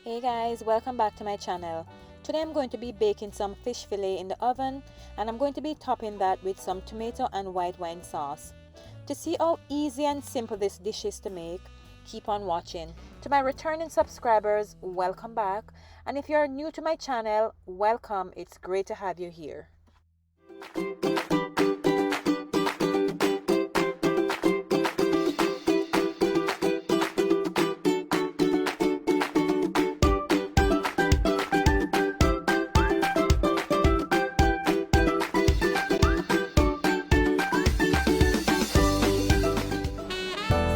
Hey guys, welcome back to my channel. Today I'm going to be baking some fish fillet in the oven, and I'm going to be topping that with some tomato and white wine sauce. To see how easy and simple this dish is to make, keep on watching. To my returning subscribers, welcome back, and if you're new to my channel, welcome. It's great to have you here.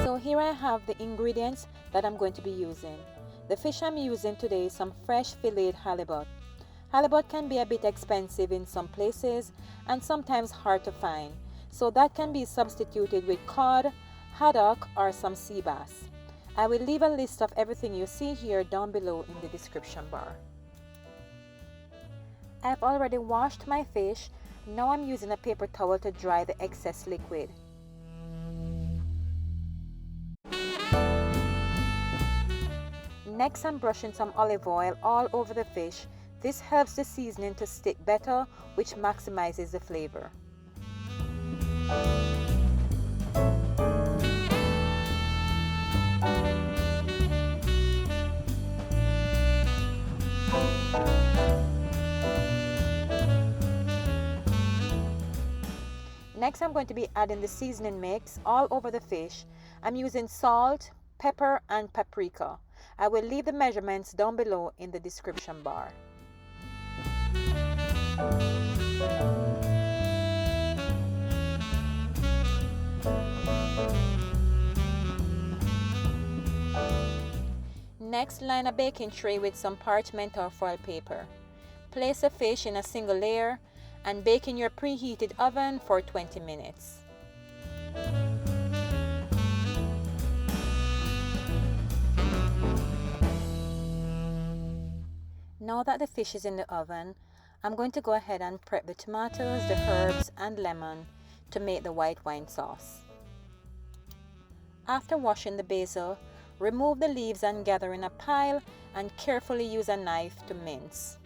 So here I have the ingredients that I'm going to be using. The fish I'm using today is some fresh filleted halibut. Halibut can be a bit expensive in some places and sometimes hard to find, so that can be substituted with cod, haddock, or some sea bass. I will leave a list of everything you see here down below in the description bar. I've already washed my fish. Now I'm using a paper towel to dry the excess liquid. Next, I'm brushing some olive oil all over the fish. This helps the seasoning to stick better, which maximizes the flavor. Next, I'm going to be adding the seasoning mix all over the fish. I'm using salt, pepper, and paprika. I will leave the measurements down below in the description bar. Next, line a baking tray with some parchment or foil paper. Place the fish in a single layer and bake in your preheated oven for 20 minutes. Now that the fish is in the oven, I'm going to go ahead and prep the tomatoes, the herbs, and lemon to make the white wine sauce. After washing the basil, remove the leaves and gather in a pile and carefully use a knife to mince.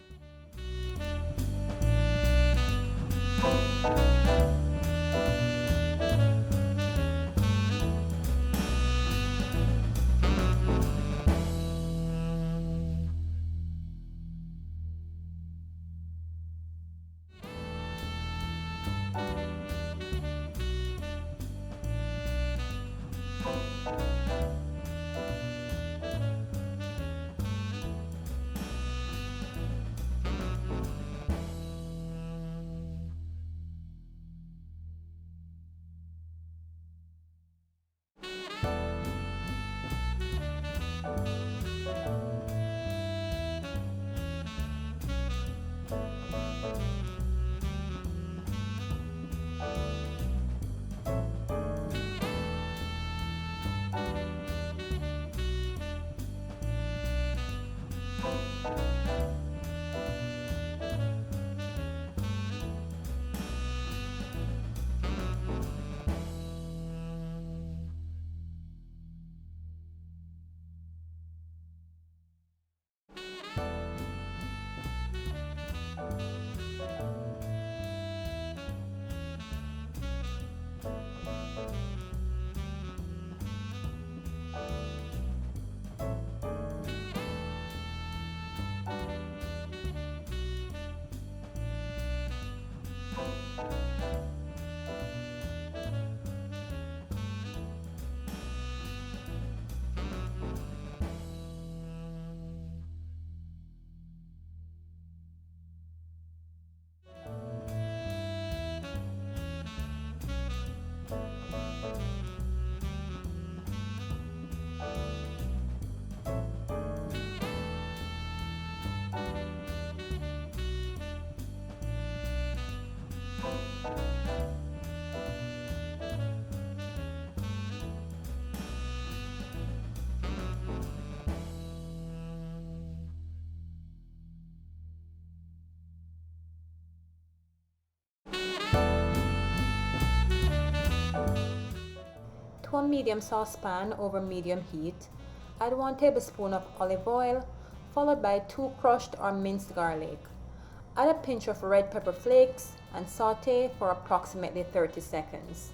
To a medium saucepan over medium heat, add 1 tablespoon of olive oil, followed by 2 crushed or minced garlic. Add a pinch of red pepper flakes and saute for approximately 30 seconds.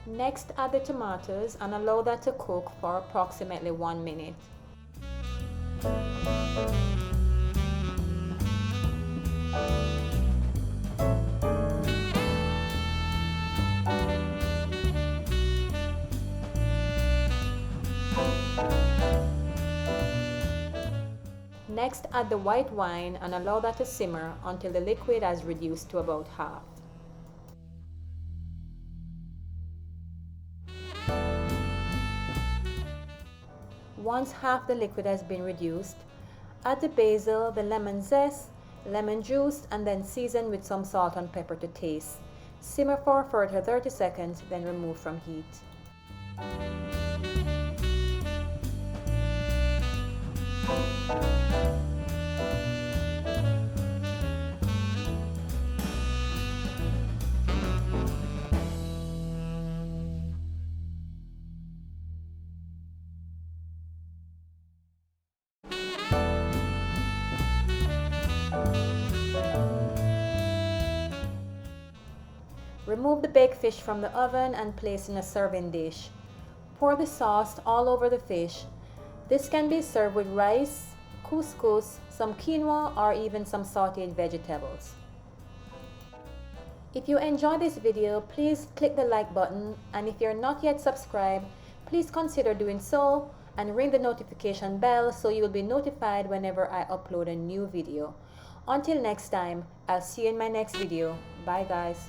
Next, add the tomatoes and allow that to cook for approximately 1 minute. Next, add the white wine and allow that to simmer until the liquid has reduced to about half. Once half the liquid has been reduced, add the basil, the lemon zest, lemon juice, and then season with some salt and pepper to taste. Simmer for further 30 seconds, then remove from heat. Remove the baked fish from the oven and place in a serving dish. Pour the sauce all over the fish. This can be served with rice, couscous, some quinoa, or even some sauteed vegetables. If you enjoyed this video, please click the like button, and if you're not yet subscribed, please consider doing so and ring the notification bell so you will be notified whenever I upload a new video. Until next time, I'll see you in my next video. Bye guys.